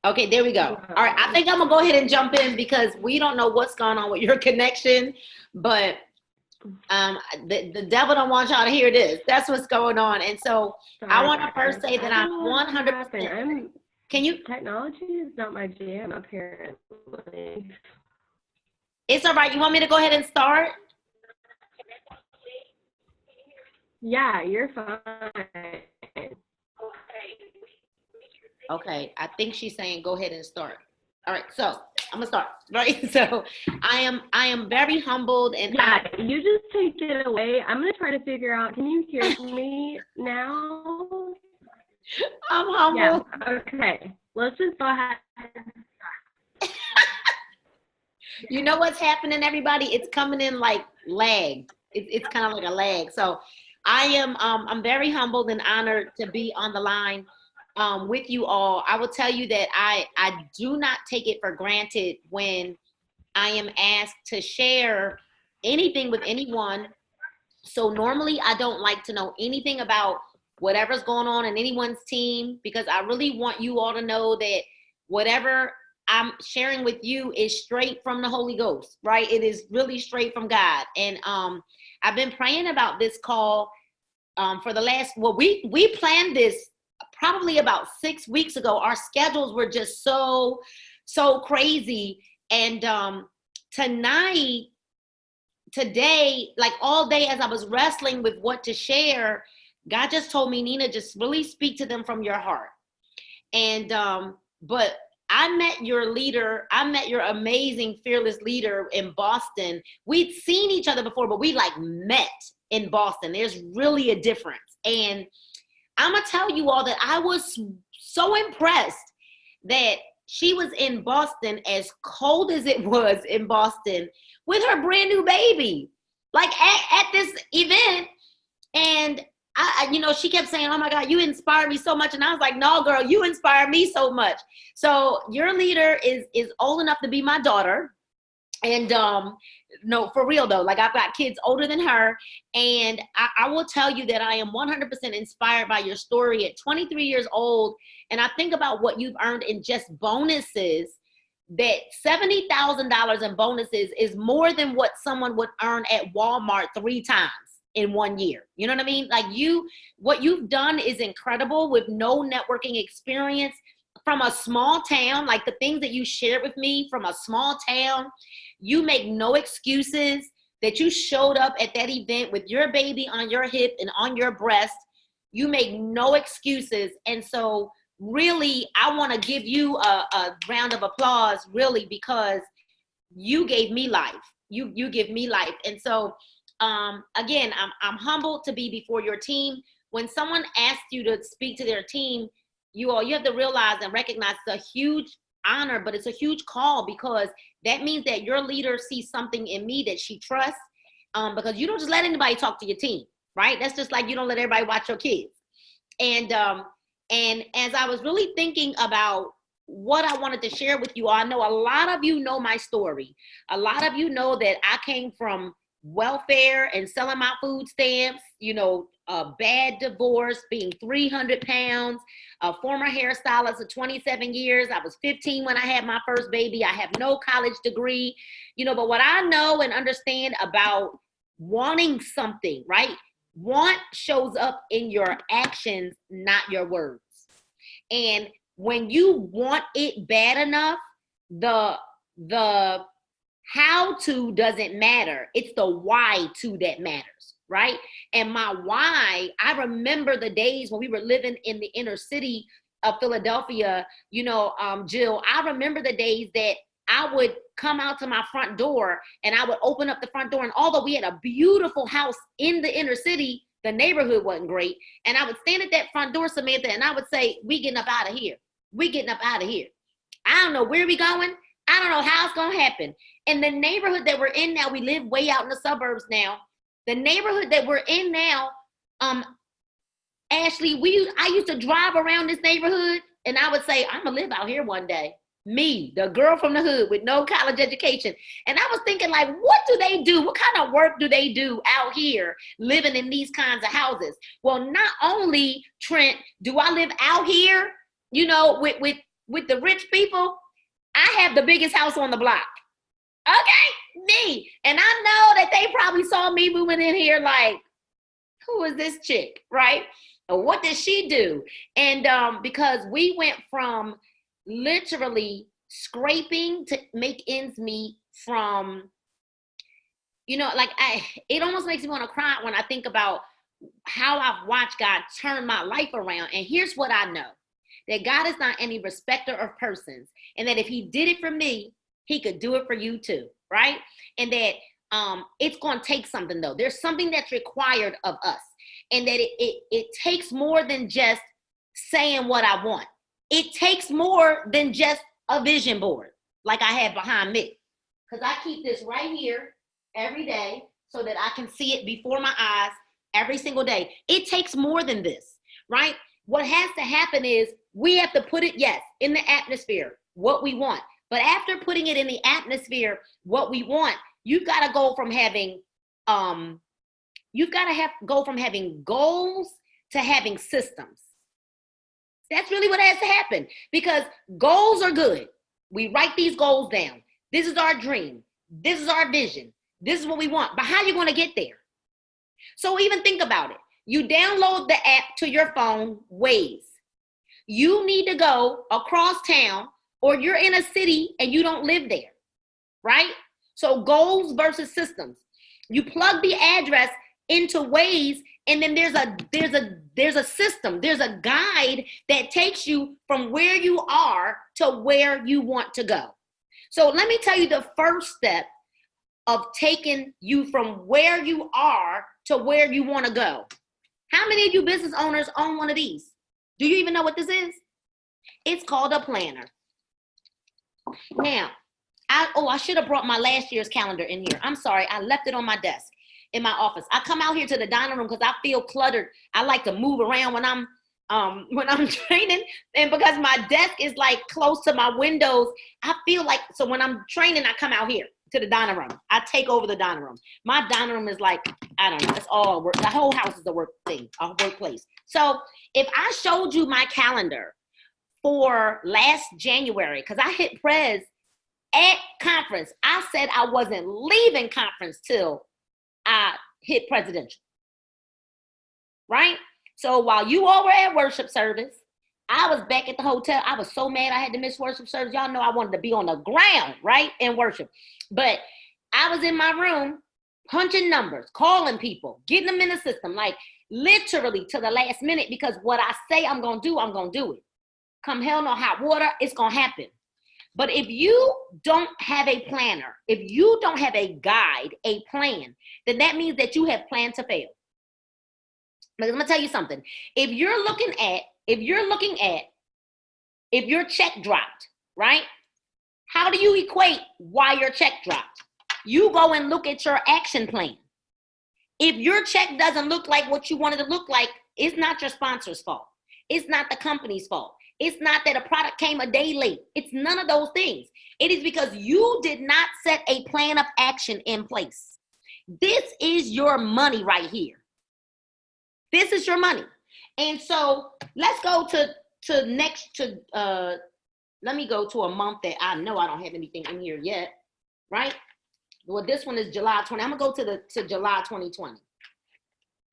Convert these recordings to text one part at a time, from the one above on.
Okay, there we go. All right, I think I'm gonna go ahead and jump in because we don't know what's going on with your connection, but the devil don't want y'all to hear this. That's what's going on. And so I Sorry, want to guys. first say I that don't I'm know what happened. 100%. Can you? Technology is not my jam, apparently. It's all right. You want me to go ahead and start? Yeah, you're fine. Okay, I think she's saying go ahead and start. All right, so I'm gonna start. Right, so I am very humbled, and Yeah, you just take it away. I'm gonna try to figure out. Can you hear me now? I'm humbled. Yeah. Okay. Let's just go ahead. You know what's happening, everybody? It's coming in like lagged. It's kind of like a lag. So I'm very humbled and honored to be on the line with you all. I will tell you that I do not take it for granted when I am asked to share anything with anyone. So normally I don't like to know anything about whatever's going on in anyone's team because I really want you all to know that whatever I'm sharing with you is straight from the Holy Ghost, right? It is really straight from God. And I've been praying about this call for the last, well, we planned this probably about 6 weeks ago. Our schedules were just so crazy. And tonight, today, like all day as I was wrestling with what to share, God just told me, Nina, just really speak to them from your heart. And but I met your leader, I met your amazing fearless leader in Boston. We'd seen each other before, but we like met in Boston. There's really a difference. And I'm gonna tell you all that I was so impressed that she was in Boston, as cold as it was in Boston, with her brand new baby, like at this event. And she kept saying, oh my God, you inspired me so much. And I was like, no, girl, you inspired me so much. So your leader is old enough to be my daughter. And no, for real though, like I've got kids older than her. And I will tell you that I am 100% inspired by your story at 23 years old. And I think about what you've earned in just bonuses, that $70,000 in bonuses is more than what someone would earn at Walmart 3 times in 1 year. You know what I mean? Like what you've done is incredible with no networking experience from a small town, like the things that you shared with me from a small town. You make no excuses that you showed up at that event with your baby on your hip and on your breast. You make no excuses. And so really, I want to give you a round of applause, really, because you gave me life. You give me life. And so again, I'm humbled to be before your team. When someone asks you to speak to their team, you have to realize and recognize it's a huge honor, but it's a huge call, because that means that your leader sees something in me that she trusts, because you don't just let anybody talk to your team, right? That's just like you don't let everybody watch your kids. And as I was really thinking about what I wanted to share with you, I know a lot of you know my story. A lot of you know that I came from welfare and selling my food stamps, a bad divorce, being 300 pounds, a former hairstylist of 27 years. I was 15 when I had my first baby. I have no college degree, but what I know and understand about wanting something, right? Want shows up in your actions, not your words. And when you want it bad enough, the how to doesn't matter. It's the why to that matters, right? And my why, I remember the days when we were living in the inner city of Philadelphia, Jill, I remember the days that I would come out to my front door and I would open up the front door. And although we had a beautiful house in the inner city, the neighborhood wasn't great. And I would stand at that front door, Samantha, and I would say, we getting up out of here. We getting up out of here. I don't know where we going. I don't know how it's going to happen. And the neighborhood that we're in now, we live way out in the suburbs now. The neighborhood that we're in now, Ashley, I used to drive around this neighborhood and I would say, I'm going to live out here one day. Me, the girl from the hood with no college education. And I was thinking, like, what do they do? What kind of work do they do out here living in these kinds of houses? Well, not only, Trent, do I live out here, with with the rich people, I have the biggest house on the block. Okay, me. And I know that they probably saw me moving in here like, who is this chick, right? Or what does she do? And because we went from literally scraping to make ends meet from, you know, like it almost makes me want to cry when I think about how I've watched God turn my life around. And here's what I know, that God is not any respecter of persons, and that if he did it for me, he could do it for you too, right? And that it's going to take something though. There's something that's required of us, and that it takes more than just saying what I want. It takes more than just a vision board like I have behind me, because I keep this right here every day so that I can see it before my eyes every single day. It takes more than this, right? What has to happen is we have to put it, yes, in the atmosphere, what we want. But after putting it in the atmosphere, what we want, you've got to go from having, go from having goals to having systems. That's really what has to happen, because goals are good. We write these goals down. This is our dream. This is our vision. This is what we want. But how are you going to get there? So even think about it. You download the app to your phone, Waze. You need to go across town, or you're in a city and you don't live there, right? So goals versus systems. You plug the address into Waze, and then there's a system, there's a guide that takes you from where you are to where you want to go. So let me tell you the first step of taking you from where you are to where you want to go. How many of you business owners own one of these? Do you even know what this is? It's called a planner. Now, I should have brought my last year's calendar in here. I'm sorry, I left it on my desk in my office. I come out here to the dining room because I feel cluttered. I like to move around when I'm training, and because my desk is like close to my windows, I feel like, so when I'm training, I come out here to the dining room. I take over the dining room. My dining room is like, I don't know, it's all work. The whole house is a work thing, a workplace. So if I showed you my calendar for last January, because I hit Prez at conference, I said I wasn't leaving conference till I hit presidential, right? So while you all were at worship service, I was back at the hotel. I was so mad I had to miss worship service. Y'all know I wanted to be on the ground, right, in worship. But I was in my room punching numbers, calling people, getting them in the system, like literally to the last minute, because what I say I'm going to do, I'm going to do it. Come hell no hot water, it's going to happen. But if you don't have a planner, if you don't have a guide, a plan, then that means that you have planned to fail. But I'm going to tell you something. If your check dropped, right? How do you equate why your check dropped? You go and look at your action plan. If your check doesn't look like what you wanted to look like, it's not your sponsor's fault. It's not the company's fault. It's not that a product came a day late. It's none of those things. It is because you did not set a plan of action in place. This is your money right here. This is your money. And so let's go let me go to a month that I know I don't have anything in here yet, right? Well, this one is July 20. I'm gonna go to July 2020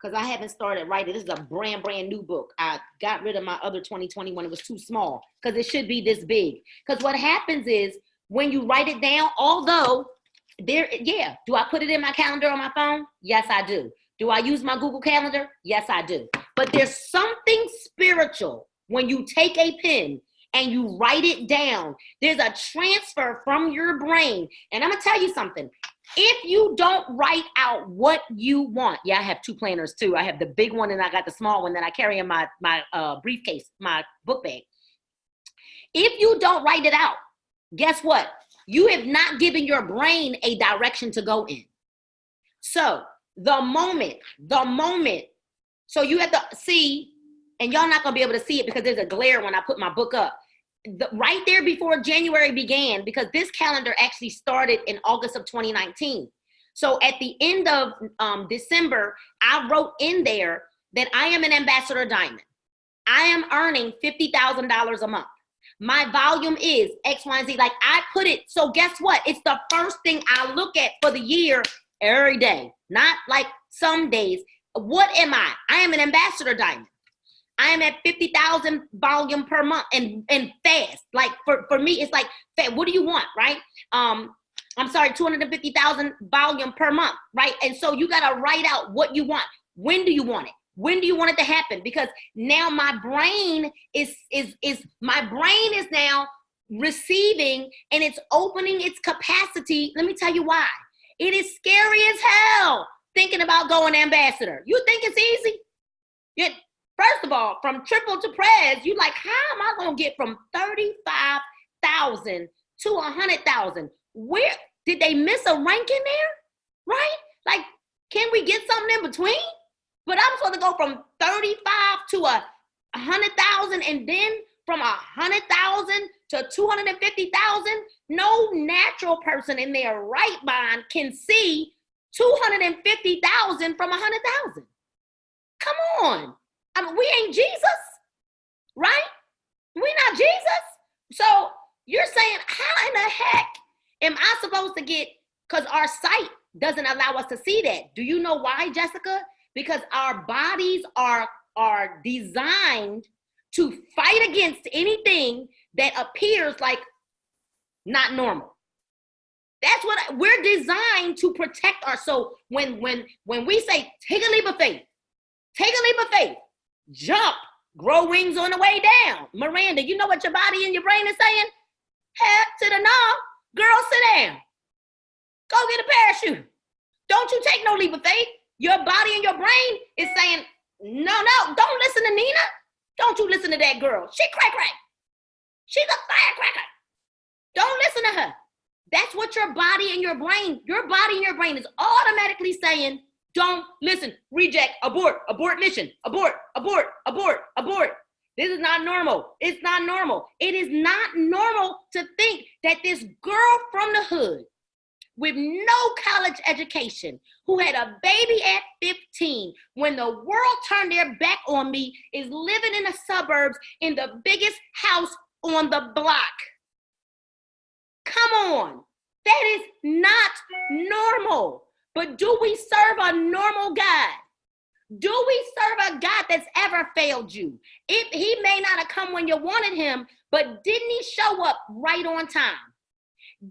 because I haven't started writing. This is a brand new book. I got rid of my other 2020 when it was too small because it should be this big. Because what happens is when you write it down, although do I put it in my calendar on my phone? Yes, I do. Do I use my Google Calendar? Yes, I do. But there's something spiritual when you take a pen and you write it down. There's a transfer from your brain. And I'm going to tell you something. If you don't write out what you want, I have two planners too. I have the big one and I got the small one that I carry in my briefcase, my book bag. If you don't write it out, guess what? You have not given your brain a direction to go in. So the moment, so you have to see, and y'all not going to be able to see it because there's a glare when I put my book up. Right there before January began, because this calendar actually started in August of 2019. So at the end of December, I wrote in there that I am an ambassador diamond. I am earning $50,000 a month. my volume is X, Y, and Z. Like I put it, so guess what? It's the first thing I look at for the year every day, not like some days. What am I? I am an ambassador diamond. I am at 50,000 volume per month and fast. Like for me, it's like, what do you want, right? 250,000 volume per month, right? And so you got to write out what you want. When do you want it? When do you want it to happen? Because now my brain is now receiving and it's opening its capacity. Let me tell you why. It is scary as hell thinking about going ambassador. You think it's easy? First of all, from triple to prez, you like, how am I going to get from 35,000 to 100,000? Where did they miss a rank in there? Right? Like, can we get something in between? But I'm supposed to go from 35 to 100,000 and then from 100,000 to 250,000. No natural person in their right mind can see 250,000 from 100,000. Come on. I mean, we ain't Jesus, right? We not Jesus. So you're saying, how in the heck am I supposed to get, because our sight doesn't allow us to see that. Do you know why, Jessica? Because our bodies are designed to fight against anything that appears like not normal. That's what we're designed to protect our soul. When we say take a leap of faith, jump, grow wings on the way down. Miranda, you know what your body and your brain is saying? Head to the no. Girl, sit down. Go get a parachute. Don't you take no leap of faith. Your body and your brain is saying, no, don't listen to Nina. Don't you listen to that girl. She crack. She's a firecracker. Don't listen to her. That's what your body and your brain is automatically saying, don't listen, reject, abort mission, abort. This is not normal. It's not normal. It is not normal to think that this girl from the hood with no college education, who had a baby at 15, when the world turned their back on me, is living in the suburbs in the biggest house on the block. Come on. That is not normal. But do we serve a normal God? Do we serve a God that's ever failed you? He may not have come when you wanted him, but didn't he show up right on time?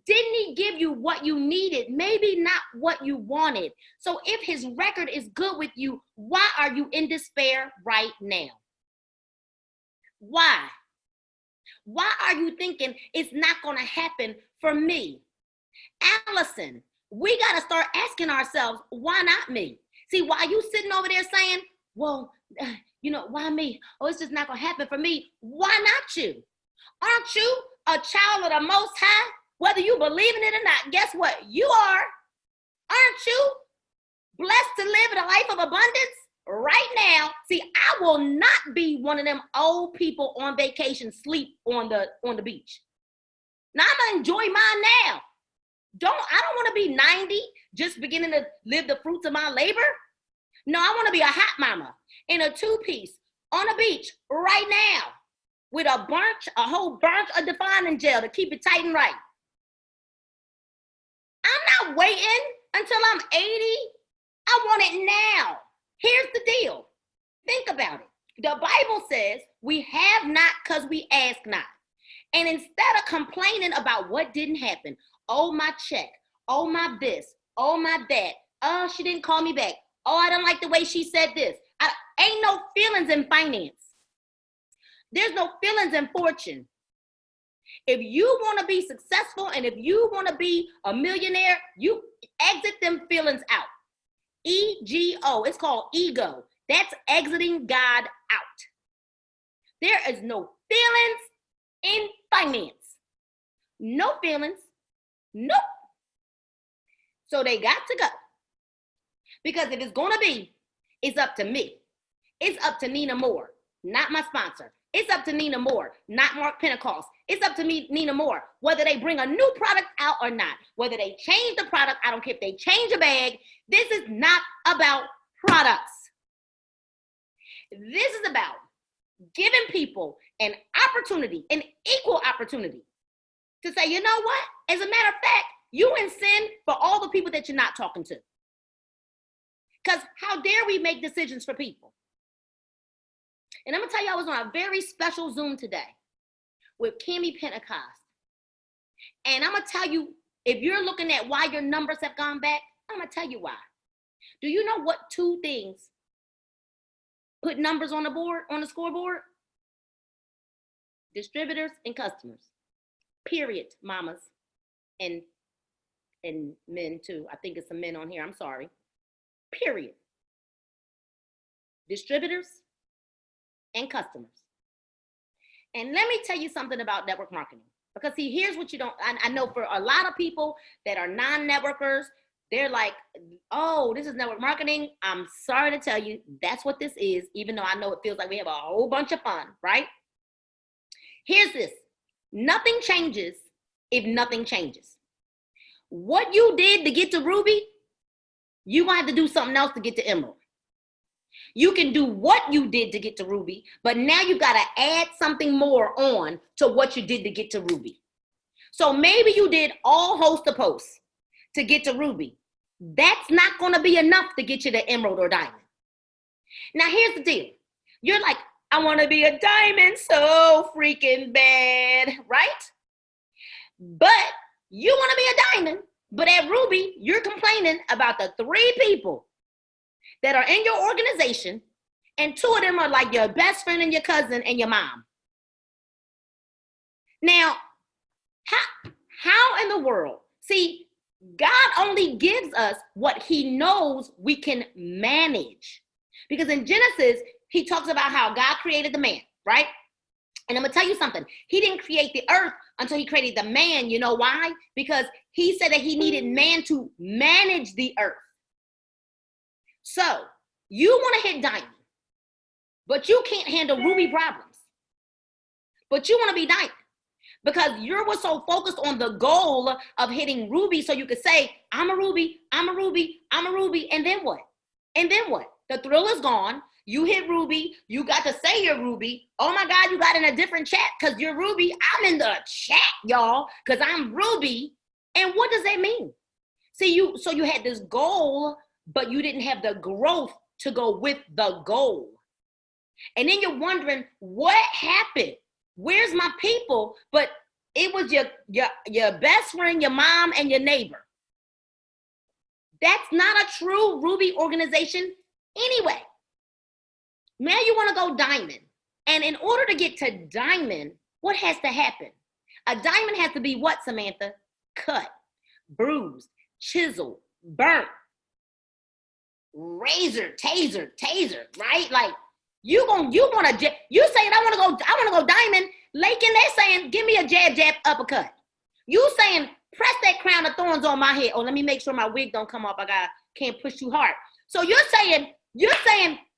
Didn't he give you what you needed? Maybe not what you wanted. So if his record is good with you, why are you in despair right now? Why? Why are you thinking it's not going to happen for me? Allison, we got to start asking ourselves, why not me? See, while you sitting over there saying, well, why me? Oh, it's just not going to happen for me. Why not you? Aren't you a child of the Most High? Whether you believe in it or not, guess what? You are. Aren't you blessed to live in a life of abundance right now? See, I will not be one of them old people on vacation sleep on the beach. Now I'm going to enjoy mine now. I don't want to be 90 just beginning to live the fruits of my labor. No, I want to be a hot mama in a two-piece on a beach right now with a whole bunch of defining gel to keep it tight and right. I'm not waiting until I'm 80. I want it now. Here's the deal. Think about it. The Bible says we have not because we ask not. And instead of complaining about what didn't happen, oh, my check, oh, my this, oh, my that, oh, she didn't call me back, oh, I don't like the way she said this. Ain't no feelings in finance. There's no feelings in fortune. If you want to be successful and if you want to be a millionaire, you exit them feelings out. EGO, it's called ego. That's exiting God out. There is no feelings in finance. No feelings. Nope. So they got to go. Because if it's going to be, it's up to me. It's up to Nina Moore, not my sponsor. It's up to Nina Moore, not Mark Pentecost. It's up to me, Nina Moore, whether they bring a new product out or not, whether they change the product. I don't care if they change a bag. This is not about products. This is about giving people an opportunity, an equal opportunity to say, you know what? As a matter of fact, you in sin for all the people that you're not talking to. Because how dare we make decisions for people? And I'm going to tell you, I was on a very special Zoom today with Kimmy Pentecost. And I'm going to tell you, if you're looking at why your numbers have gone back, I'm going to tell you why. Do you know what two things put numbers on the board, on the scoreboard? Distributors and customers. Period, mamas. And men too. I think it's some men on here. I'm sorry. Period. Distributors and customers. And let me tell you something about network marketing. Because see, here's what you don't, I know for a lot of people that are non-networkers, they're like, oh, this is network marketing. I'm sorry to tell you, that's what this is, even though I know it feels like we have a whole bunch of fun, right? Here's this. Nothing changes if nothing changes. What you did to get to Ruby, you're going to have to do something else to get to Emerald. You can do what you did to get to Ruby, but now you got to add something more on to what you did to get to Ruby. So maybe you did all host of posts to get to Ruby. That's not going to be enough to get you to Emerald or Diamond. Now, here's the deal. You're like, I want to be a diamond so freaking bad, right? But you want to be a diamond, but at Ruby, you're complaining about the 3 people that are in your organization, and 2 of them are like your best friend and your cousin and your mom. Now, how in the world? See, God only gives us what he knows we can manage. Because in Genesis, he talks about how God created the man, right? And I'm going to tell you something. He didn't create the earth until he created the man. You know why? Because he said that he needed man to manage the earth. So you want to hit diamond, but you can't handle Ruby problems. But you want to be diamond because you were so focused on the goal of hitting Ruby so you could say, I'm a Ruby, I'm a Ruby, I'm a Ruby, and then what? And then what? The thrill is gone. You hit Ruby. You got to say you're Ruby. Oh my God, you got in a different chat because you're Ruby. I'm in the chat, y'all, because I'm Ruby. And what does that mean? See, so you had this goal, but you didn't have the growth to go with the goal. And then you're wondering, what happened? Where's my people? But it was your best friend, your mom, and your neighbor. That's not a true Ruby organization anyway. Now you want to go diamond. And in order to get to diamond, what has to happen? A diamond has to be what, Samantha? Cut, bruised, chiseled, burnt, razor, taser, right? Like you saying I want to go diamond. Lakin, they're saying, give me a jab, uppercut. You saying, press that crown of thorns on my head. Oh, let me make sure my wig don't come off. Can't push too hard. So you're saying,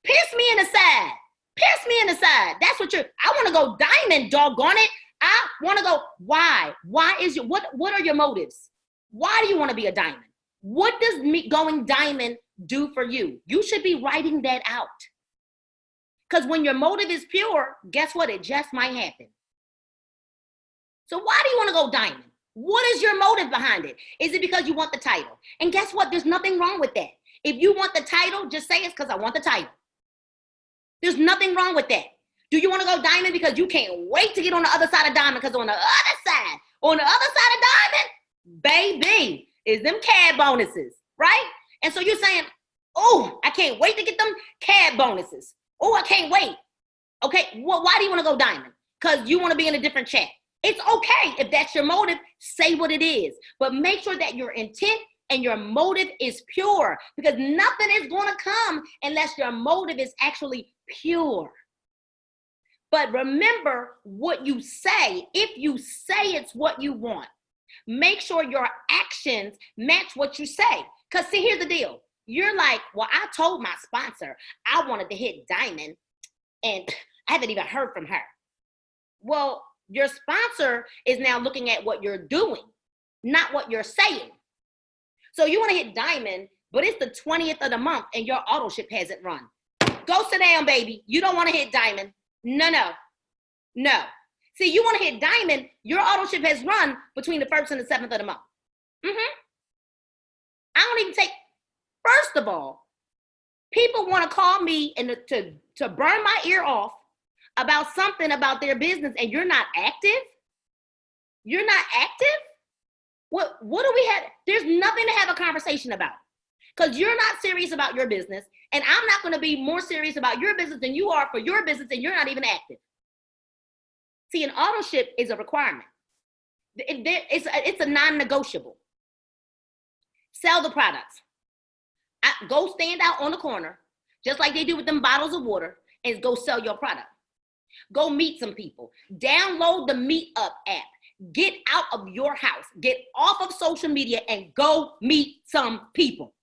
pierce me in the side. Pierce me in the side. That's what I want to go diamond, doggone it. I want to go, why? What are your motives? Why do you want to be a diamond? What does me going diamond do for you? You should be writing that out. Because when your motive is pure, guess what? It just might happen. So why do you want to go diamond? What is your motive behind it? Is it because you want the title? And guess what? There's nothing wrong with that. If you want the title, just say it's because I want the title. There's nothing wrong with that. Do you want to go diamond because you can't wait to get on the other side of diamond? Because on the other side of diamond, baby, is them CAD bonuses, right? And so you're saying, oh, I can't wait to get them CAD bonuses. Oh, I can't wait. Okay, well, why do you want to go diamond? Because you want to be in a different chat. It's okay if that's your motive, say what it is. But make sure that your intent and your motive is pure, because nothing is going to come unless your motive is actually pure. But remember what you say. If you say it's what you want, make sure your actions match what you say. Because see, here's the deal. You're like, well, I told my sponsor I wanted to hit diamond and I haven't even heard from her. Well, your sponsor is now looking at what you're doing, not what you're saying. So you want to hit diamond, but it's the 20th of the month and your auto ship hasn't run. Go sit down, baby. You don't want to hit diamond. No. No. See, you want to hit diamond, your auto ship has run between the 1st and the 7th of the month. I don't even take, first of all, people want to call me and to burn my ear off about something about their business, and you're not active? You're not active? What do we have? There's nothing to have a conversation about, because you're not serious about your business, and I'm not going to be more serious about your business than you are for your business, and you're not even active. See, an auto ship is a requirement. It's a non-negotiable. Sell the products. Go stand out on the corner, just like they do with them bottles of water, and go sell your product. Go meet some people. Download the Meetup app. Get out of your house. Get off of social media and go meet some people.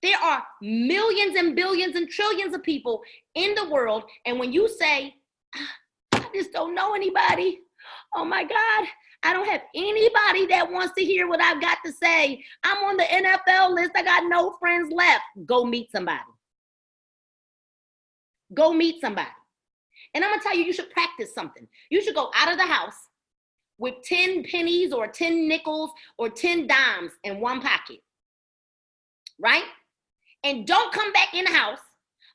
There are millions and billions and trillions of people in the world, and when you say, I just don't know anybody, oh my God, I don't have anybody that wants to hear what I've got to say. I'm on the NFL list. I got no friends left. Go meet somebody. Go meet somebody. And I'm going to tell you, you should practice something. You should go out of the house with 10 pennies or 10 nickels or 10 dimes in one pocket, right? And don't come back in the house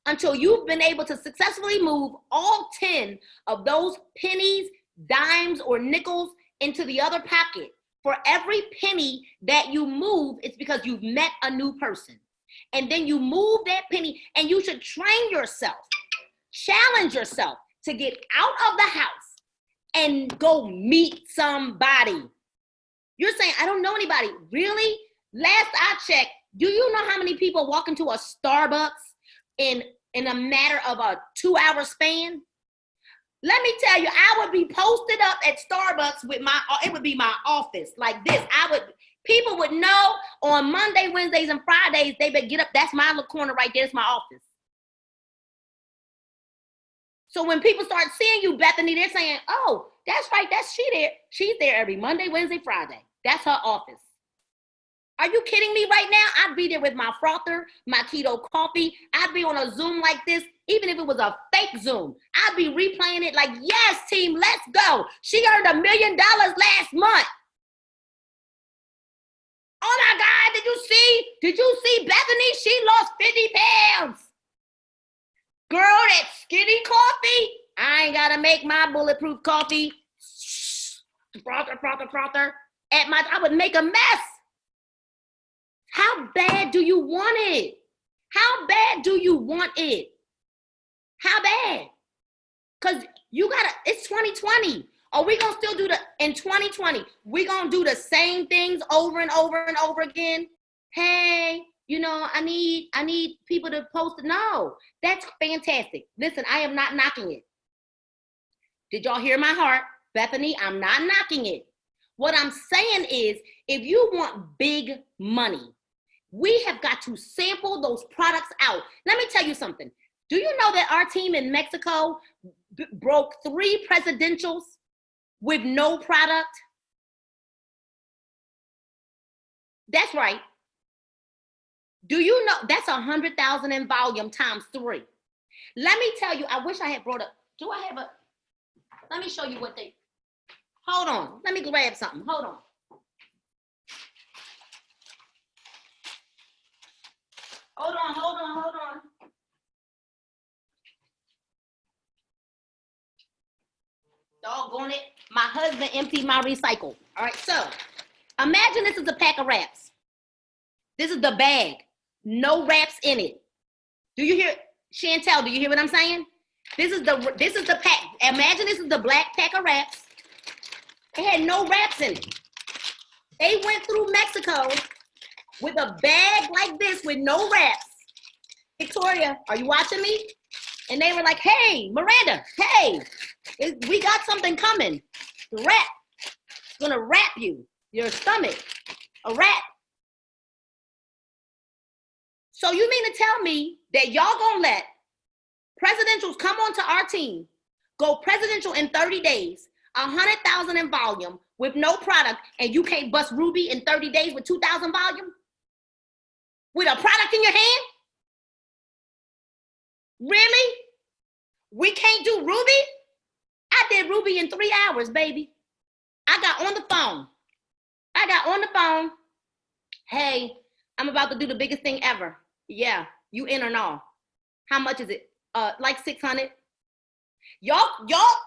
until you've been able to successfully move all 10 of those pennies, dimes, or nickels into the other pocket. For every penny that you move, it's because you've met a new person. And then you move that penny, and you should train yourself, challenge yourself to get out of the house and go meet somebody. You're saying, I don't know anybody. Really? Last I checked, do you know how many people walk into a Starbucks in a matter of a 2-hour span? Let me tell you, I would be posted up at Starbucks with it would be my office like this. People would know on Monday, Wednesdays, and Fridays, they would get up. That's my little corner right there. It's my office. So when people start seeing you, Bethany, they're saying, oh, that's right. She's there every Monday, Wednesday, Friday. That's her office. Are you kidding me right now? I'd be there with my frother, my keto coffee. I'd be on a Zoom like this, even if it was a fake Zoom. I'd be replaying it like, yes, team, let's go. She earned $1 million last month. Oh my God, did you see Bethany? She lost 50 pounds. Girl, that skinny coffee, I ain't gotta make my bulletproof coffee. Frother. I would make a mess. How bad do you want it? How bad do you want it? How bad? Because it's 2020. Are we going to still do in 2020, we going to do the same things over and over and over again? Hey, I need people to post it. No, that's fantastic. Listen, I am not knocking it. Did y'all hear my heart? Bethany, I'm not knocking it. What I'm saying is, if you want big money, we have got to sample those products out. Let me tell you something. Do you know that our team in Mexico broke 3 presidentials with no product? That's right. Do you know that's 100,000 in volume times 3? Let me tell you, I wish I had brought up, let me show you hold on. Let me grab something. Hold on. Hold on. Doggone it. My husband emptied my recycle. All right, so imagine this is a pack of wraps. This is the bag. No wraps in it. Do you hear, Chantel, do you hear what I'm saying? This is the pack. Imagine this is the black pack of wraps. It had no wraps in it. They went through Mexico with a bag like this with no wraps. Victoria, are you watching me? And they were like, hey, Miranda, hey, we got something coming. The wrap. It's gonna wrap your stomach. A wrap. So you mean to tell me that y'all gonna let presidentials come onto our team, go presidential in 30 days, 100,000 in volume with no product, and you can't bust Ruby in 30 days with 2,000 volume? With a product in your hand? Really? We can't do Ruby? did Ruby in 3 hours, baby. I got on the phone. Hey, I'm about to do the biggest thing ever. Yeah, you in or no? How much is it? Like 600. Y'all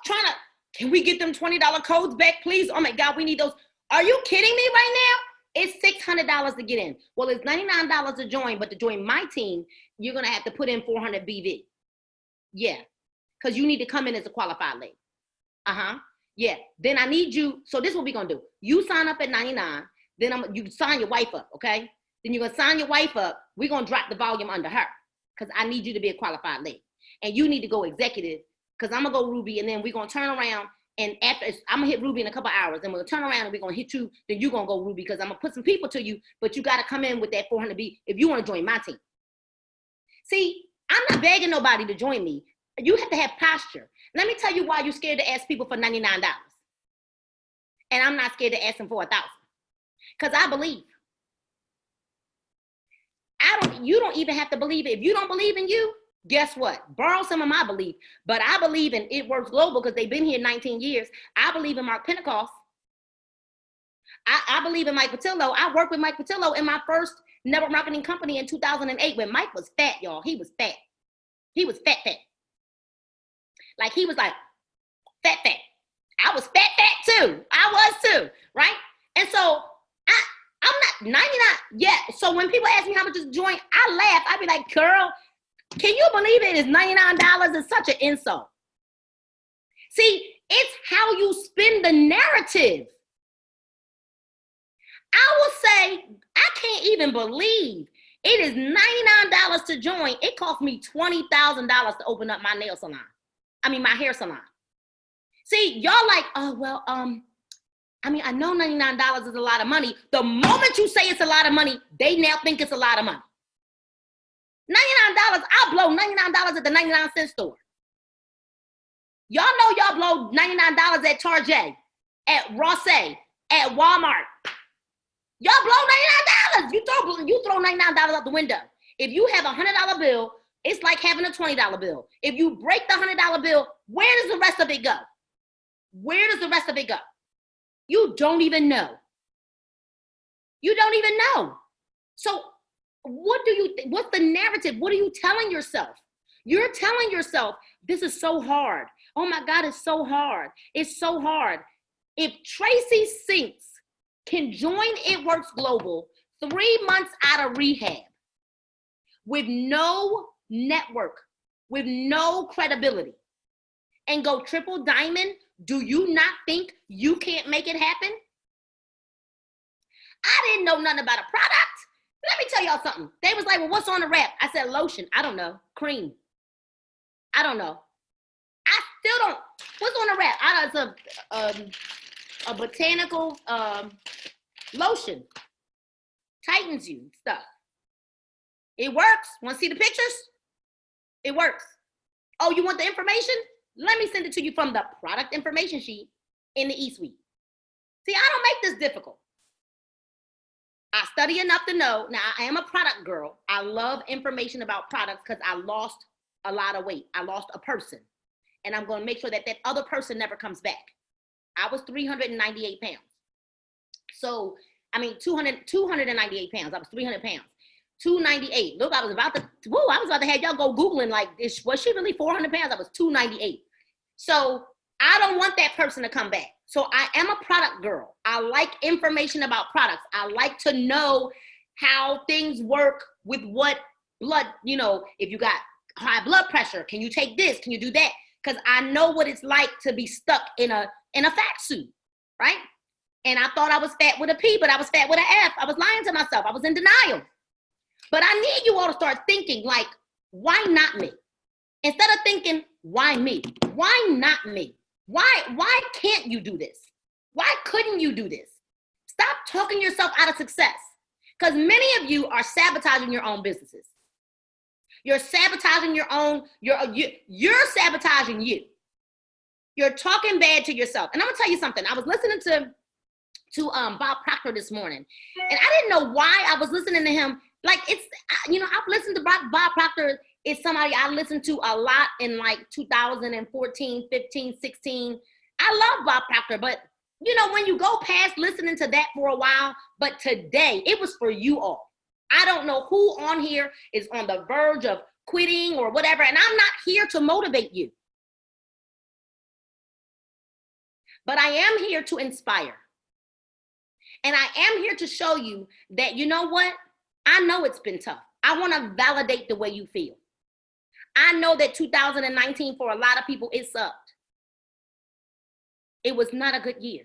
trying to, can we get them $20 codes back, please? Oh my God, we need those. Are you kidding me right now? It's $600 to get in. Well, it's $99 to join, but to join my team, you're gonna have to put in 400 BV. Yeah, because you need to come in as a qualified lady. Yeah, then I need you, so this is what we're gonna do. You sign up at 99, then you sign your wife up, okay? Then you're gonna sign your wife up, we're gonna drop the volume under her, because I need you to be a qualified lady. And you need to go executive, because I'm gonna go Ruby, and then we're gonna turn around, and after, I'm gonna hit Ruby in a couple hours, and we're gonna turn around and we're gonna hit you, then you're gonna go Ruby, because I'm gonna put some people to you, but you gotta come in with that 400B if you wanna join my team. See, I'm not begging nobody to join me. You have to have posture. Let me tell you why you're scared to ask people for $99. And I'm not scared to ask them for $1,000. Because I believe. You don't even have to believe it. If you don't believe in you, guess what? Borrow some of my belief. But I believe in It Works Global because they've been here 19 years. I believe in Mark Pentecost. I believe in Mike Patillo. I worked with Mike Patillo in my first network marketing company in 2008 when Mike was fat, y'all. He was fat. He was fat. Like he was like fat. I was fat too. I was too, right? And so I'm not 99. Yeah. So when people ask me how much is a joint, I laugh. I be like, girl, can you believe it is $99? It's such an insult. See, it's how you spin the narrative. I will say, I can't even believe it is $99 to join. It cost me $20,000 to open up my nail salon. My hair salon. See, y'all like, oh, well, I know $99 is a lot of money. The moment you say it's a lot of money, they now think it's a lot of money. $99, I'll blow $99 at the 99-cent store. Y'all know y'all blow $99 at Target, at Rossé, at Walmart. Y'all blow $99. You throw $99 out the window. If you have a $100 bill, it's like having a $20 bill. If you break the $100 bill, where does the rest of it go? Where does the rest of it go? You don't even know. You don't even know. So what do you think? What's the narrative? What are you telling yourself? You're telling yourself, this is so hard. Oh my God, it's so hard. It's so hard. If Tracy Sinks can join It Works Global 3 months out of rehab with no network, with no credibility, and go triple diamond, do you not think you can't make it happen? I didn't know nothing about a product. Let me tell y'all something. They was like, well, what's on the wrap? I said, lotion. I don't know. Cream. I don't know. I still don't. What's on the wrap? I know it's a botanical lotion. Tightens you, stuff. It works. Want to see the pictures? It works. Oh, you want the information? Let me send it to you from the product information sheet in the eSuite. See, I don't make this difficult. I study enough to know. Now, I am a product girl. I love information about products because I lost a lot of weight. I lost a person. And I'm going to make sure that that other person never comes back. I was 398 pounds. So, 298 pounds. I was 300 pounds. 298. Look, I was about to have y'all go Googling like, was she really 400 pounds? I was 298. So I don't want that person to come back. So I am a product girl. I like information about products. I like to know how things work with what blood, if you got high blood pressure, can you take this? Can you do that? Because I know what it's like to be stuck in a fat suit, right? And I thought I was fat with a P, but I was fat with an F. I was lying to myself. I was in denial. But I need you all to start thinking like, why not me? Instead of thinking, why me? Why not me? Why can't you do this? Why couldn't you do this? Stop talking yourself out of success. Because many of you are sabotaging your own businesses. You're sabotaging your own, you're sabotaging you. You're talking bad to yourself. And I'm gonna tell you something. I was listening to Bob Proctor this morning. And I didn't know why I was listening to him. Like I've listened to Bob Proctor It's somebody I listened to a lot in like 2014, 15, 16. I love Bob Proctor, but you know, when you go past listening to that for a while, but today it was for you all. I don't know who on here is on the verge of quitting or whatever, and I'm not here to motivate you. But I am here to inspire. And I am here to show you that, you know what? I know it's been tough. I want to validate the way you feel. I know that 2019 for a lot of people, it sucked. It was not a good year.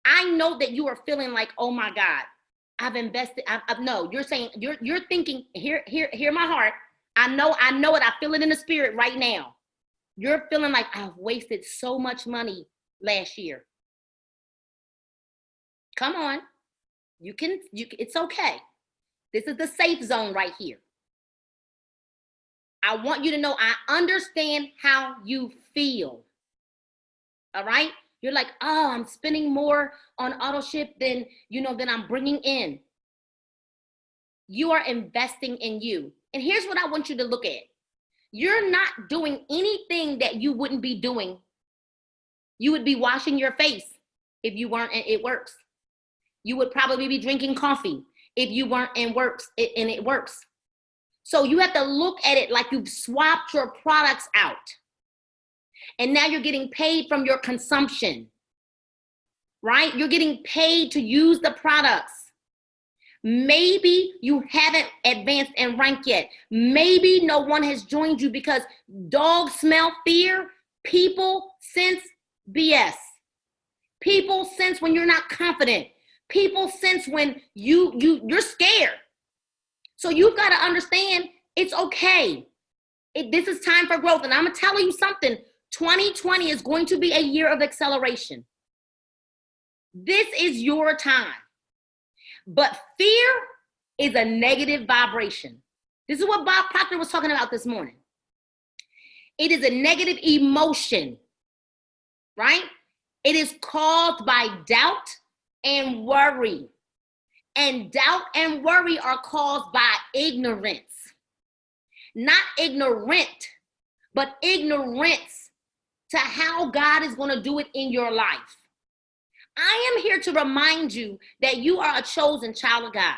I know that you are feeling like, oh my God, I've invested. No, you're saying, you're thinking, hear my heart. I know it. I feel it in the spirit right now. You're feeling like I've wasted so much money last year. Come on. It's okay. This is the safe zone right here. I want you to know I understand how you feel. All right? You're like, oh, I'm spending more on auto ship than I'm bringing in. You are investing in you. And here's what I want you to look at. You're not doing anything that you wouldn't be doing. You would be washing your face if you weren't It Works. You would probably be drinking coffee if you weren't in It Works. So you have to look at it like you've swapped your products out. And now you're getting paid from your consumption, right? You're getting paid to use the products. Maybe you haven't advanced in rank yet. Maybe no one has joined you because dogs smell fear. People sense BS. People sense when you're not confident. People sense when you're scared. So you've got to understand it's okay. This is time for growth. And I'm going to tell you something. 2020 is going to be a year of acceleration. This is your time. But fear is a negative vibration. This is what Bob Proctor was talking about this morning. It is a negative emotion, right? It is caused by doubt and worry. And doubt and worry are caused by ignorance. Not ignorant, but ignorance to how God is going to do it in your life. I am here to remind you that you are a chosen child of God.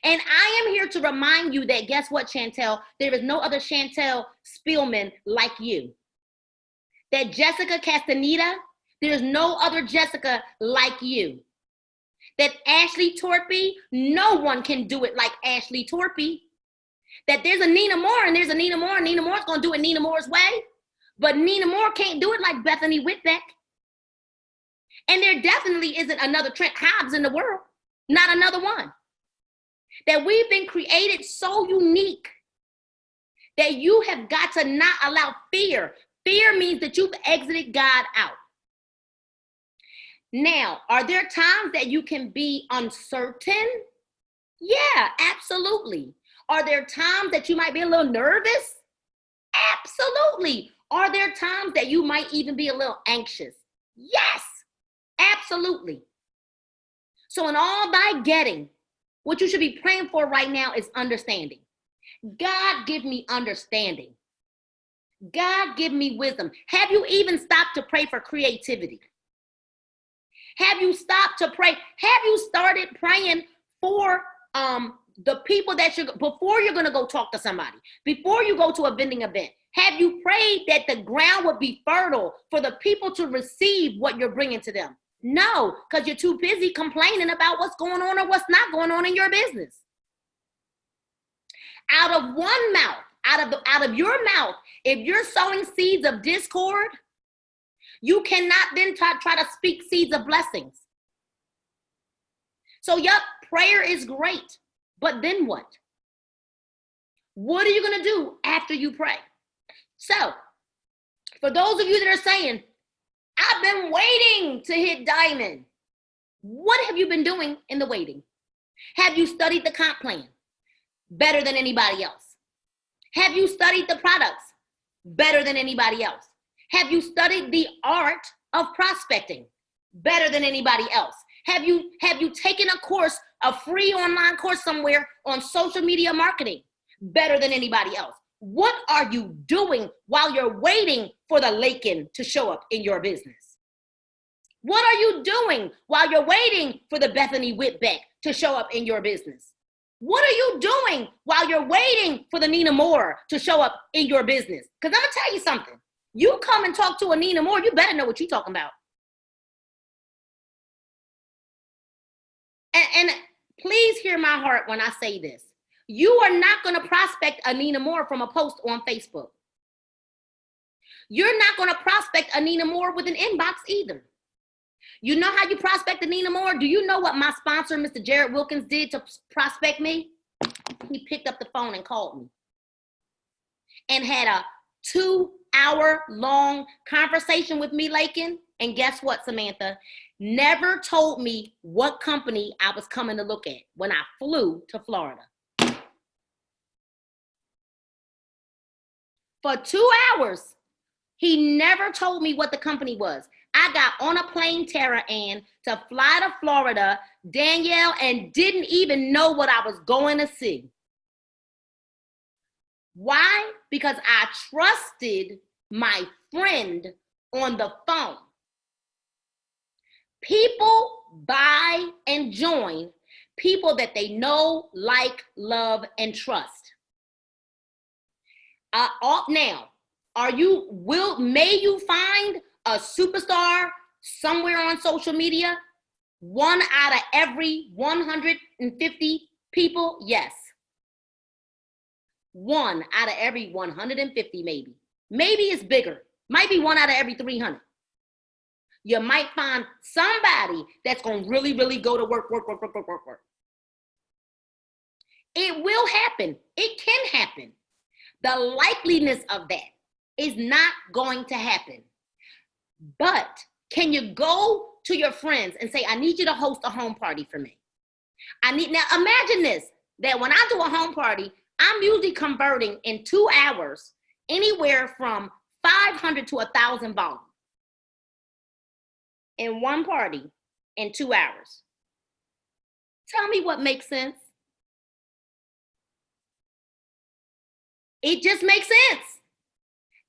And I am here to remind you that, guess what, Chantel? There is no other Chantel Spielman like you. That Jessica Castaneda, there is no other Jessica like you. That Ashley Torpy, no one can do it like Ashley Torpy. That there's a Nina Moore and there's a Nina Moore, and Nina Moore's going to do it Nina Moore's way. But Nina Moore can't do it like Bethany Whitbeck. And there definitely isn't another Trent Hobbs in the world. Not another one. That we've been created so unique that you have got to not allow fear. Fear means that you've exited God out. Now, are there times that you can be uncertain? Yeah, absolutely. Are there times that you might be a little nervous? Absolutely. Are there times that you might even be a little anxious? Yes, absolutely. So in all thy getting, what you should be praying for right now is understanding. God, give me understanding. God, give me wisdom. Have you even stopped to pray for creativity? Have you stopped to pray? Have you started praying for the people that before you're going to go talk to somebody, before you go to a vending event? Have you prayed that the ground would be fertile for the people to receive what you're bringing to them? No, because you're too busy complaining about what's going on or what's not going on in your business. Out of one mouth, out of your mouth, if you're sowing seeds of discord, you cannot then try to speak seeds of blessings. So, prayer is great, but then what? What are you going to do after you pray? So, for those of you that are saying, I've been waiting to hit diamond. What have you been doing in the waiting? Have you studied the comp plan better than anybody else? Have you studied the products better than anybody else? Have you studied the art of prospecting better than anybody else? Have you taken a course, a free online course somewhere on social media marketing better than anybody else? What are you doing while you're waiting for the Lakin to show up in your business? What are you doing while you're waiting for the Bethany Whitbeck to show up in your business? What are you doing while you're waiting for the Nina Moore to show up in your business? Because I'm going to tell you something. You come and talk to a Nina Moore, you better know what you're talking about. And please hear my heart when I say this. You are not going to prospect a Nina Moore from a post on Facebook. You're not going to prospect a Nina Moore with an inbox either. You know how you prospect a Nina Moore? Do you know what my sponsor, Mr. Jared Wilkins, did to prospect me? He picked up the phone and called me and had a 2-hour-long conversation with me, Lakin. And guess what, Samantha? Never told me what company I was coming to look at when I flew to Florida. For 2 hours, he never told me what the company was. I got on a plane, Tara Ann, to fly to Florida, Danielle, and didn't even know what I was going to see. Why? Because I trusted my friend on the phone. People buy and join people that they know, like, love, and trust. Now, may you find a superstar somewhere on social media? 1 out of every 150 people? Yes. 1 out of every 150, maybe. Maybe it's bigger. Might be 1 out of every 300. You might find somebody that's going to really, really go to work. It will happen. It can happen. The likeliness of that is not going to happen. But can you go to your friends and say, I need you to host a home party for me? Now imagine this, that when I do a home party, I'm usually converting in 2 hours anywhere from 500 to 1,000 volume in one party in 2 hours. Tell me what makes sense. It just makes sense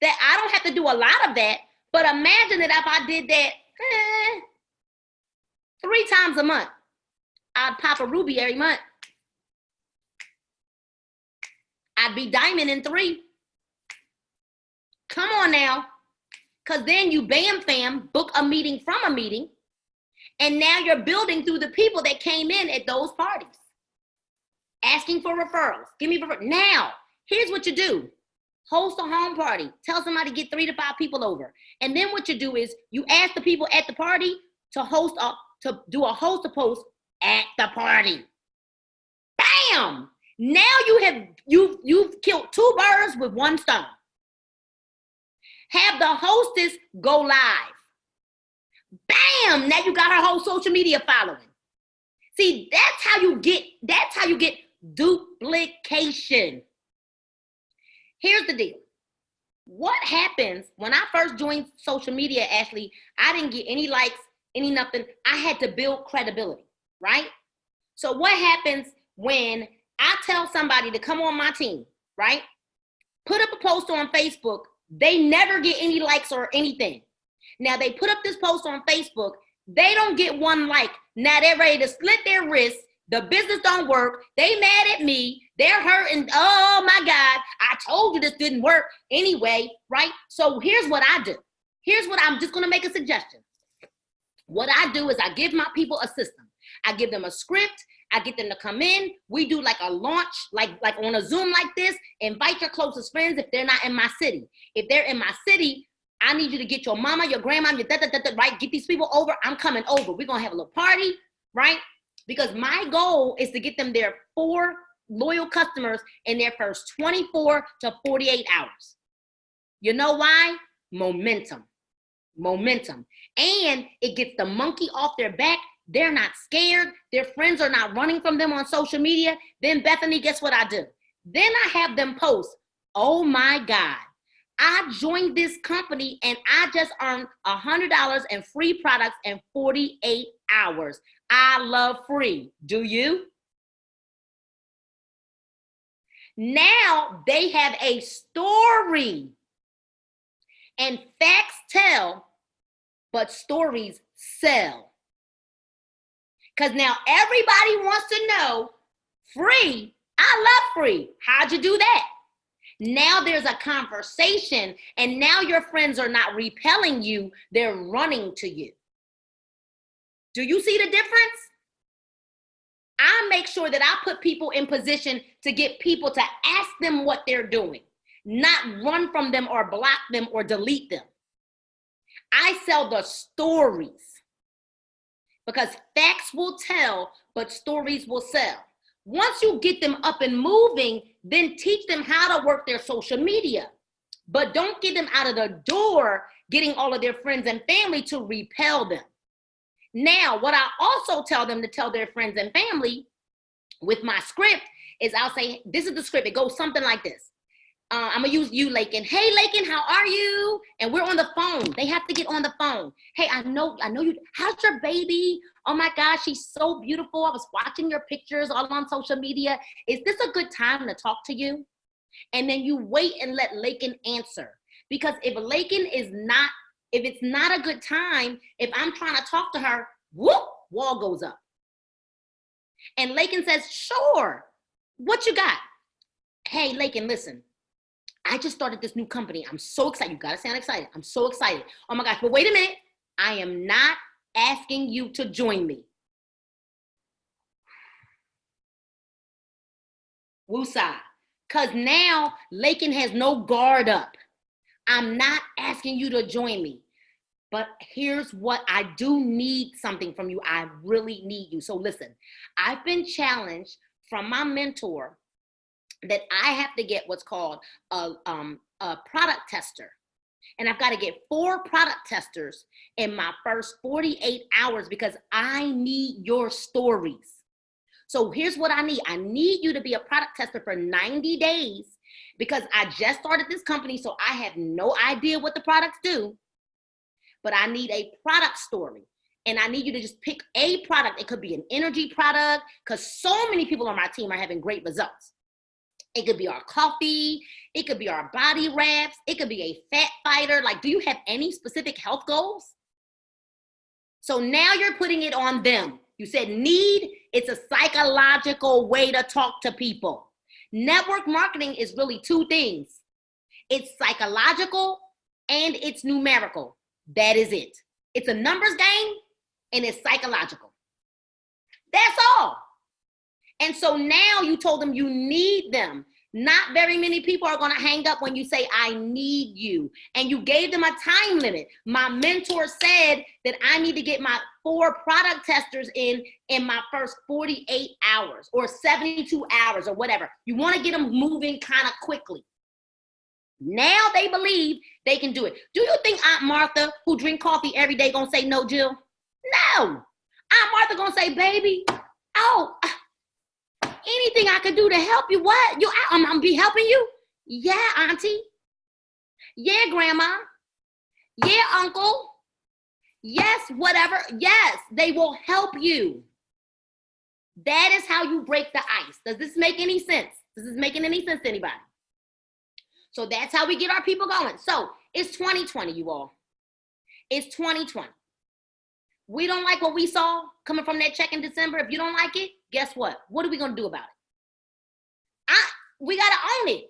that I don't have to do a lot of that, but imagine that if I did that 3 times a month, I'd pop a ruby every month. I'd be diamond in 3. Come on now. Because then you bam fam, book a meeting from a meeting, and now you're building through the people that came in at those parties. Asking for referrals. Give me referrals. Now, here's what you do. Host a home party. Tell somebody to get 3 to 5 people over. And then what you do is you ask the people at the party to do a host a post at the party. Bam! Now you've killed 2 birds with 1 stone. Have the hostess go live. Bam! Now you got her whole social media following. See, that's how you get duplication. Here's the deal. What happens when I first joined social media, Ashley, I didn't get any likes, any nothing. I had to build credibility, right? So what happens when I tell somebody to come on my team, right? Put up a post on Facebook. They never get any likes or anything. Now they put up this post on Facebook. They don't get 1 like. Now they're ready to slit their wrists. The business don't work. They mad at me. They're hurting. Oh my God. I told you this didn't work anyway, right? So here's what I do. I'm just going to make a suggestion. What I do is I give my people a system. I give them a script. I get them to come in. We do like a launch, like on a Zoom like this. Invite your closest friends if they're not in my city. If they're in my city, I need you to get your mama, your grandma, your right? Get these people over. I'm coming over. We're going to have a little party, right? Because my goal is to get them their 4 loyal customers in their first 24 to 48 hours. You know why? Momentum. And it gets the monkey off their back. They're not scared. Their friends are not running from them on social media. Then Bethany, guess what I do? Then I have them post, oh my God, I joined this company and I just earned $100 in free products in 48 hours. I love free. Do you? Now they have a story. And facts tell, but stories sell. Because now everybody wants to know, free, I love free. How'd you do that? Now there's a conversation, and now your friends are not repelling you, they're running to you. Do you see the difference? I make sure that I put people in position to get people to ask them what they're doing, not run from them or block them or delete them. I sell the stories because facts will tell, but stories will sell. Once you get them up and moving, then teach them how to work their social media. But don't get them out of the door getting all of their friends and family to repel them. Now, what I also tell them to tell their friends and family with my script is I'll say, this is the script. It goes something like this. I'm going to use you, Lakin. Hey, Lakin, how are you? And we're on the phone. They have to get on the phone. Hey, I know you. How's your baby? Oh, my gosh, she's so beautiful. I was watching your pictures all on social media. Is this a good time to talk to you? And then you wait and let Lakin answer. Because if it's not a good time, if I'm trying to talk to her, whoop, wall goes up. And Lakin says, sure. What you got? Hey, Lakin, listen. I just started this new company. I'm so excited. You gotta sound excited. I'm so excited. Oh my gosh, but wait a minute. I am not asking you to join me. Woosah. Because now Lakin has no guard up. I'm not asking you to join me. But here's what I do need something from you. I really need you. So listen, I've been challenged from my mentor that I have to get what's called a product tester. And I've got to get 4 product testers in my first 48 hours because I need your stories. So here's what I need. I need you to be a product tester for 90 days because I just started this company, so I have no idea what the products do. But I need a product story. And I need you to just pick a product. It could be an energy product because so many people on my team are having great results. It could be our coffee. It could be our body wraps. It could be a fat fighter. Like, do you have any specific health goals? So now you're putting it on them. You said need. It's a psychological way to talk to people. Network marketing is really 2 things. It's psychological and it's numerical. That is it. It's a numbers game and it's psychological. That's all. And so now you told them you need them. Not very many people are going to hang up when you say, I need you. And you gave them a time limit. My mentor said that I need to get my 4 product testers in my first 48 hours or 72 hours or whatever. You want to get them moving kind of quickly. Now they believe they can do it. Do you think Aunt Martha, who drink coffee every day, going to say no, Jill? No. Aunt Martha going to say, baby, anything I could do to help you, what? I'm going to be helping you? Yeah, Auntie. Yeah, Grandma. Yeah, Uncle. Yes, whatever. Yes, they will help you. That is how you break the ice. Does this make any sense? Does this make any sense to anybody? So that's how we get our people going. So it's 2020, you all. It's 2020. We don't like what we saw coming from that check in December. If you don't like it, guess what? What are we going to do about it? We got to own it.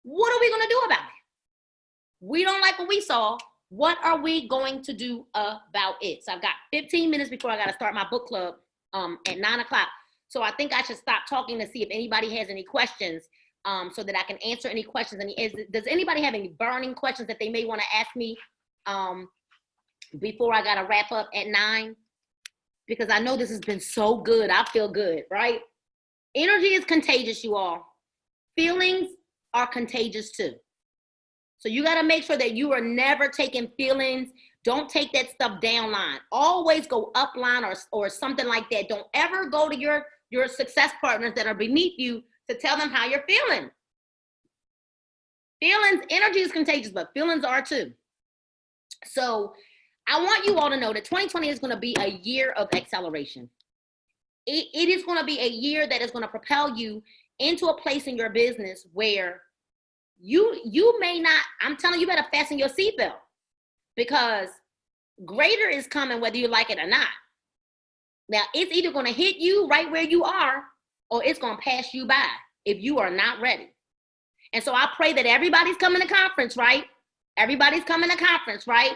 What are we going to do about it? We don't like what we saw. What are we going to do about it? So I've got 15 minutes before I got to start my book club at 9 o'clock. So I think I should stop talking to see if anybody has any questions so that I can answer any questions. Does anybody have any burning questions that they may want to ask me before I got to wrap up at 9? Because I know this has been so good. I feel good, right? Energy is contagious, you all. Feelings are contagious too. So you got to make sure that you are never taking feelings. Don't take that stuff down line. Always go up line or something like that. Don't ever go to your success partners that are beneath you to tell them how you're feeling. Feelings, energy is contagious, but feelings are too. So I want you all to know that 2020 is going to be a year of acceleration. It is going to be a year that is going to propel you into a place in your business where you may not, I'm telling you, better fasten your seatbelt, because greater is coming whether you like it or not. Now, it's either going to hit you right where you are, or it's going to pass you by if you are not ready. And so I pray that everybody's coming to conference, right? Everybody's coming to conference, right?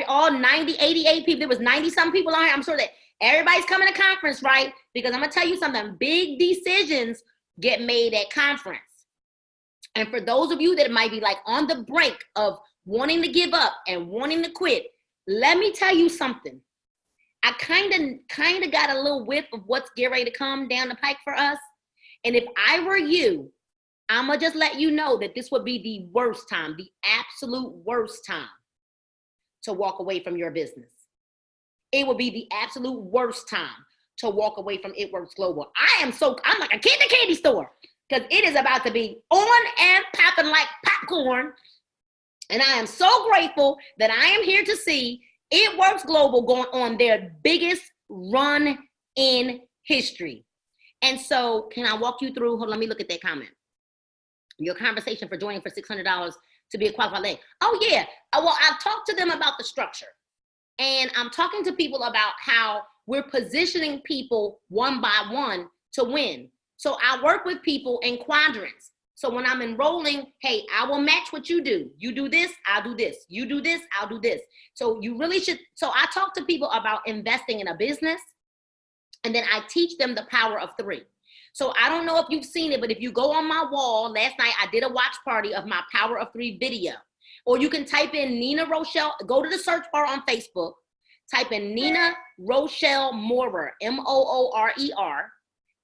All 90, 88 people, there was 90 some people on here. I'm sure that everybody's coming to conference, right? Because I'm going to tell you something, big decisions get made at conference. And for those of you that might be like on the brink of wanting to give up and wanting to quit, let me tell you something. I kind of got a little whiff of what's getting ready to come down the pike for us. And if I were you, I'm going to just let you know that this would be the worst time, the absolute worst time to walk away from your business. It would be the absolute worst time to walk away from It Works Global. I'm like a kid in a candy store, because it is about to be on and popping like popcorn. And I am so grateful that I am here to see It Works Global going on their biggest run in history. And so can I walk you through, hold on, let me look at that comment. Your conversation for joining for $600 to be a qualified leg. Oh yeah, well, I've talked to them about the structure. And I'm talking to people about how we're positioning people one by one to win. So I work with people in quadrants. So when I'm enrolling, hey, I will match what you do. You do this, I'll do this. You do this, I'll do this. So you really should. So I talk to people about investing in a business, and then I teach them the power of 3. So I don't know if you've seen it, but if you go on my wall, last night I did a watch party of my Power of 3 video. Or you can type in Nina Rochelle, go to the search bar on Facebook, type in Nina Rochelle Moorer, Moorer,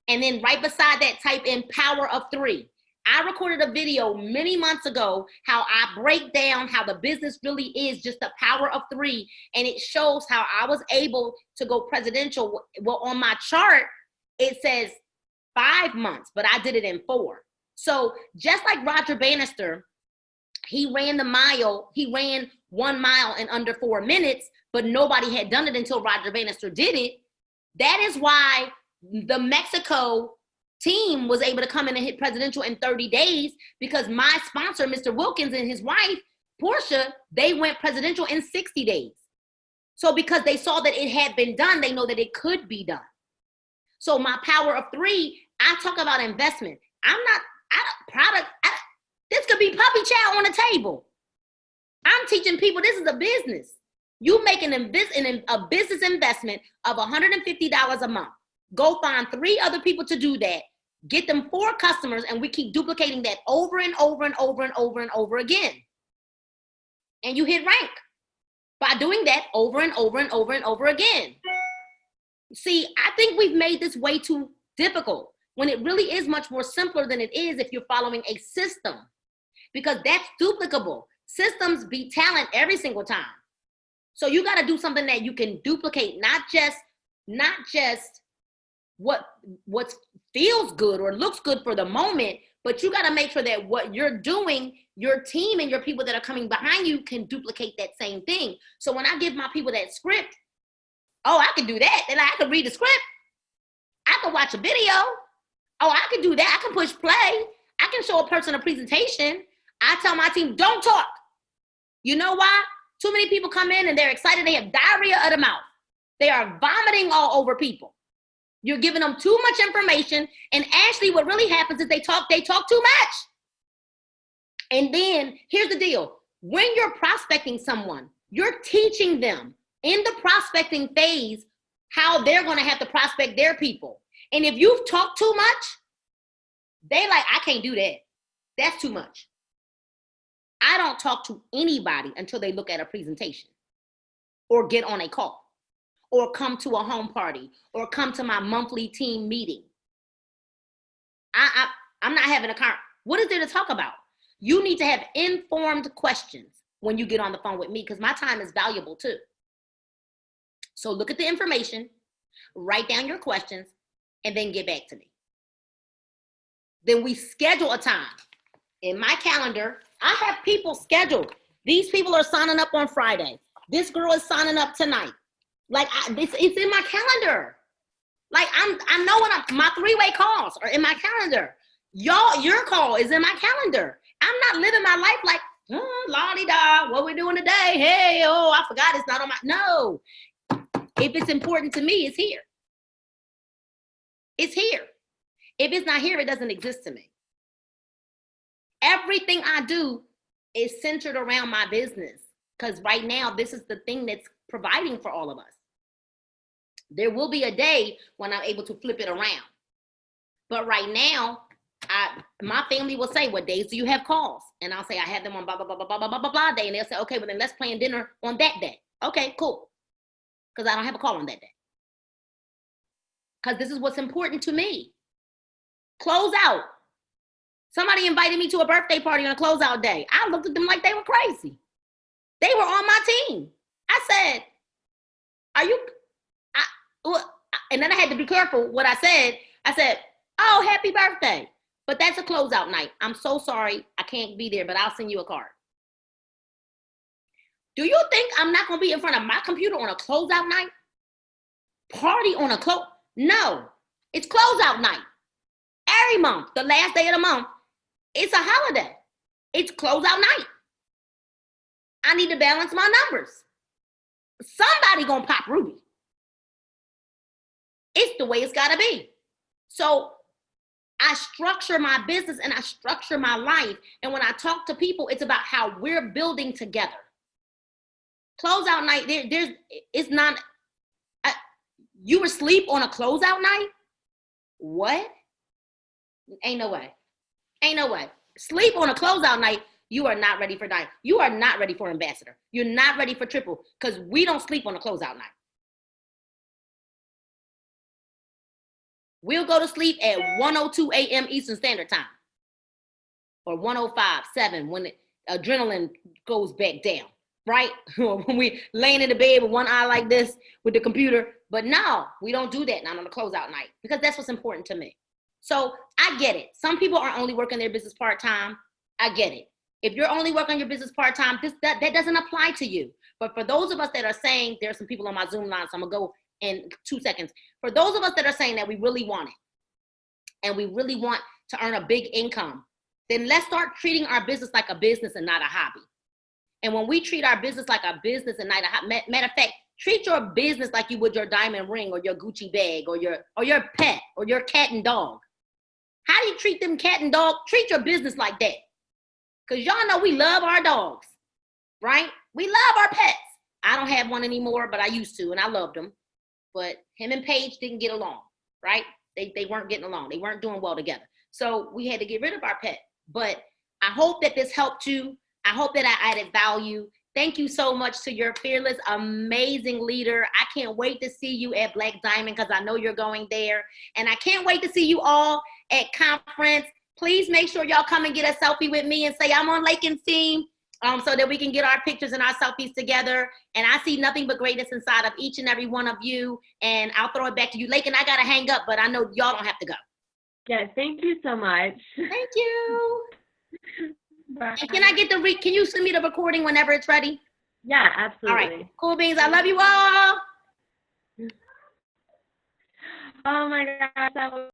and then right beside that, type in Power of 3. I recorded a video many months ago how I break down how the business really is just the power of 3. And it shows how I was able to go presidential. Well, on my chart, it says 5 months, but I did it in 4. So just like Roger Bannister, he ran 1 mile in under 4 minutes, but nobody had done it until Roger Bannister did it. That is why the Mexico team was able to come in and hit presidential in 30 days, because my sponsor, Mr. Wilkins, and his wife, Portia, they went presidential in 60 days. So because they saw that it had been done, they know that it could be done. So my power of 3, I talk about investment. This could be puppy chow on the table. I'm teaching people this is a business. You make a business investment of $150 a month. Go find 3 other people to do that. Get them 4 customers, and we keep duplicating that over and over and over and over and over again. And you hit rank by doing that over and over and over and over again. See, I think we've made this way too difficult when it really is much more simpler than it is if you're following a system, because that's duplicable. Systems beat talent every single time. So you got to do something that you can duplicate, not just what feels good or looks good for the moment, but you got to make sure that what you're doing, your team and your people that are coming behind you can duplicate that same thing. So when I give my people that script, oh, I can do that. Then I can read the script. I can watch a video. Oh, I can do that. I can push play. I can show a person a presentation. I tell my team, don't talk. You know why? Too many people come in and they're excited. They have diarrhea of the mouth. They are vomiting all over people. You're giving them too much information. And actually what really happens is they talk too much. And then here's the deal. When you're prospecting someone, you're teaching them in the prospecting phase how they're going to have to prospect their people. And if you've talked too much, they like, I can't do that. That's too much. I don't talk to anybody until they look at a presentation or get on a call or come to a home party or come to my monthly team meeting. I'm not having a car. What is there to talk about? You need to have informed questions when you get on the phone with me, because my time is valuable too. So look at the information, write down your questions, and then get back to me. Then we schedule a time. In my calendar, I have people scheduled. These people are signing up on Friday. This girl is signing up tonight. Like it's in my calendar. Like I know when my 3-way calls are in my calendar. Your call is in my calendar. I'm not living my life like, la-di-da, what we doing today? Hey, oh, I forgot it's not on my, no. If it's important to me, it's here. It's here. If it's not here, it doesn't exist to me. Everything I do is centered around my business because right now, this is the thing that's providing for all of us. There will be a day when I'm able to flip it around. But right now, my family will say, what days do you have calls? And I'll say, I have them on blah, blah, blah, blah, blah, blah, blah, blah day. And they'll say, okay, well then let's plan dinner on that day. Okay, cool. Because I don't have a call on that day. Because this is what's important to me. Close out. Somebody invited me to a birthday party on a closeout day. I looked at them like they were crazy. They were on my team. I said, are you, and then I had to be careful what I said. I said, oh, happy birthday. But that's a closeout night. I'm so sorry. I can't be there, but I'll send you a card. Do you think I'm not going to be in front of my computer on a closeout night? Party on a No, it's closeout night. Every month, the last day of the month, it's a holiday. It's closeout night. I need to balance my numbers. Somebody gonna pop Ruby. It's the way it's gotta be. So I structure my business and I structure my life. And when I talk to people, it's about how we're building together. Closeout night, it's not, you were asleep on a closeout night? What? Ain't no way. Ain't no way. Sleep on a closeout night, you are not ready for Diamond. You are not ready for Ambassador. You're not ready for Triple because we don't sleep on a closeout night. We'll go to sleep at 1:02 a.m. Eastern Standard Time or 1:05, 7 when the adrenaline goes back down, right? When we laying in the bed with one eye like this with the computer. But no, we don't do that not on a closeout night because that's what's important to me. So I get it. Some people are only working their business part-time. I get it. If you're only working your business part-time, that doesn't apply to you. But for those of us that are saying, there are some people on my Zoom line, so I'm gonna go in 2 seconds. For those of us that are saying that we really want it and we really want to earn a big income, then let's start treating our business like a business and not a hobby. And when we treat our business like a business and not a hobby, matter of fact, treat your business like you would your diamond ring or your Gucci bag or your pet or your cat and dog. How do you treat them cat and dog? Treat your business like that. Because y'all know we love our dogs, right? We love our pets. I don't have one anymore, but I used to, and I loved them. But him and Paige didn't get along, right? They weren't getting along. They weren't doing well together. So we had to get rid of our pet. But I hope that this helped you. I hope that I added value. Thank you so much to your fearless, amazing leader. I can't wait to see you at Black Diamond because I know you're going there. And I can't wait to see you all at conference. Please make sure y'all come and get a selfie with me and say, I'm on Lakin's team, so that we can get our pictures and our selfies together. And I see nothing but greatness inside of each and every one of you. And I'll throw it back to you. Lakin, I got to hang up, but I know y'all don't have to go. Yeah, thank you so much. Thank you. Bye. And can I get can you send me the recording whenever it's ready? Yeah, absolutely. All right, cool beans. I love you all. Oh my gosh, that was